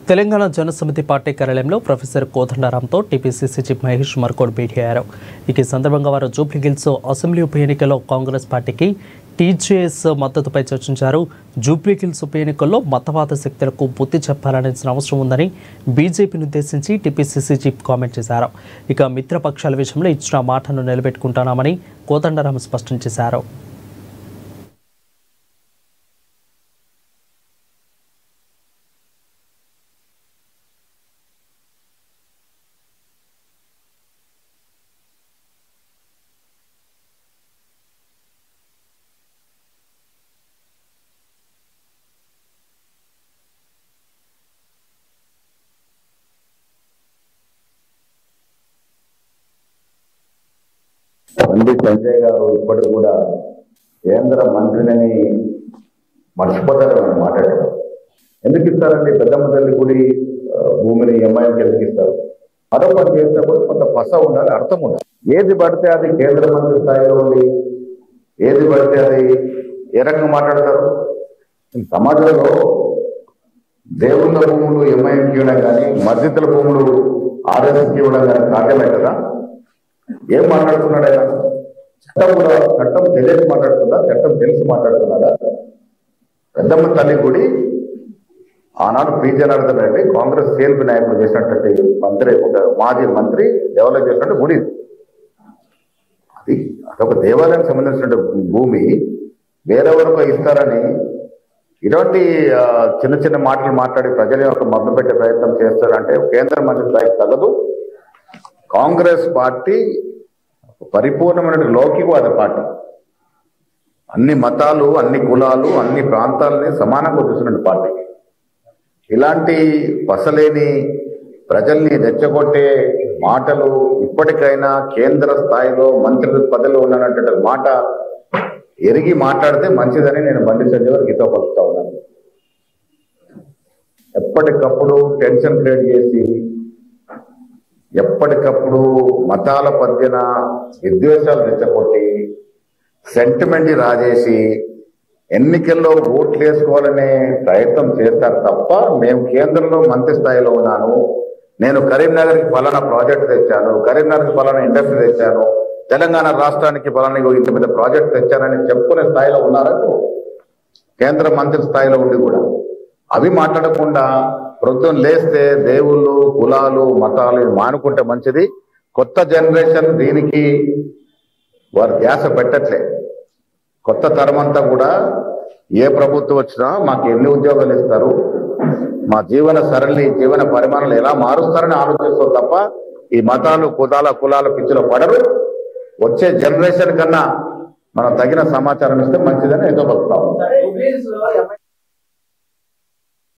Telangana Janasamithi party కార్యాలయంలో professor కోదండరాంతో TPCC chief Mahesh మర్కోడ్ భేటీ అయ్యారు. ఈ సందర్భంగా వారు జూబ్లీహిల్స్ అసెంబ్లీ ఉప ఎన్నికల్లో కాంగ్రెస్ పార్టీకి టీజేఎస్ మద్దతుపై చర్చించారు. జూబ్లీహిల్స్ ఉప ఎన్నికల్లో మతవాద శక్తులకు బుద్ధి చెప్పాలనేసిన అవసరం ఉందని బీజేపీని ఉద్దేశించి టీపీసీసీ చీఫ్ కామెంట్ చేశారు. మిత్రపక్షాల విషయంలో ఇచ్చిన మాటను నిలబెట్టుకుంటామని కోదండరాం స్పష్టం చేశారు. సంజయ్ గారు ఇప్పటికి కూడా కేంద్ర మంత్రిని మర్చిపోతారని మాట్లాడారు. ఎందుకు ఇస్తారండి? పెద్దమ్మ తల్లి గుడి భూమిని ఎంఐఎంకి ఎందుకు ఇస్తారు? మరొకటి చేసినప్పుడు కొంత పస ఉండాలి, అర్థం ఉండాలి. ఏది పడితే అది కేంద్ర మంత్రి స్థాయిలో ఉండి ఏది పడితే అది ఏ రకంగా మాట్లాడతారు? సమాజంలో దేవుళ్ళ భూములు ఎంఐఎంకి ఇవ్వడం కానీ మస్జిద్ల భూములు ఆర్ఎస్ఎస్కి ఇవ్వడం కానీ సాధ్యమే కదా. ఏం మాట్లాడుతున్నాడు ఆయన? చట్టం తెలియక మాట్లాడుతుందా? చట్టం తెలిసి మాట్లాడుతున్నాడా? పెద్దమ్మ తల్లి గుడి ఆనాడు పి జనార్దన్ రెడ్డి కాంగ్రెస్ సిఎల్పి నాయకులు చేసినటువంటి మంత్రి, మాజీ మంత్రి డెవలప్ చేసినట్టు గుడి. అది అదొక దేవాలయానికి సంబంధించిన భూమి వేరెవరికి ఇస్తారని ఇటువంటి చిన్న చిన్న మాటలు మాట్లాడి ప్రజల యొక్క మభ్య పెట్టే ప్రయత్నం చేస్తారంటే కేంద్ర మంత్రి స్థాయికి తగదు. కాంగ్రెస్ పార్టీ పరిపూర్ణమైన లౌకికవాద పార్టీ. అన్ని మతాలు, అన్ని కులాలు, అన్ని ప్రాంతాలని సమానంగా చూసిన పార్టీ. ఇలాంటి పసలేని ప్రజల్ని రెచ్చగొట్టే మాటలు ఇప్పటికైనా కేంద్ర స్థాయిలో మంత్రి పదవిలో ఉన్నటువంటి మాట ఎరిగి మాట్లాడితే మంచిదని నేను బండి సంజయ్ గారికి హితో పలుకుతా ఉన్నాను. ఎప్పటికప్పుడు టెన్షన్ క్రియేట్ చేసి ఎప్పటికప్పుడు మతాల పద్యన విద్వేషాలు రెచ్చగొట్టి సెంటిమెంట్ రాజేసి ఎన్నికల్లో ఓట్లు వేసుకోవాలనే ప్రయత్నం చేస్తారు తప్ప మేము కేంద్రంలో మంత్రి స్థాయిలో ఉన్నాను, నేను కరీంనగర్కి ఫలానా ప్రాజెక్ట్ తెచ్చాను, కరీంనగర్కి ఫలానా ఇండస్ట్రీ తెచ్చాను, తెలంగాణ రాష్ట్రానికి ఫలానా ఇంత పెద్ద ప్రాజెక్ట్ తెచ్చానని చెప్పుకునే స్థాయిలో ఉన్నారని కేంద్ర మంత్రి స్థాయిలో ఉండి కూడా అవి మాట్లాడకుండా ప్రొద్దున లేస్తే దేవుళ్ళు, కులాలు, మతాలు మానుకుంటే మంచిది. కొత్త జనరేషన్ దీనికి వారు ధ్యాస పెట్టట్లే. కొత్త తరం అంతా కూడా ఏ ప్రభుత్వం వచ్చినా మాకు ఎన్ని ఉద్యోగాలు ఇస్తారు, మా జీవన సరళి, జీవన పరిమాణాలు ఎలా మారుస్తారని ఆలోచిస్తారు తప్ప ఈ మతాలు, కులాల పిచ్చిలో పడరు. వచ్చే జనరేషన్ కన్నా మనం తగిన సమాచారం ఇస్తే మంచిదని ఏదో చెప్తాం.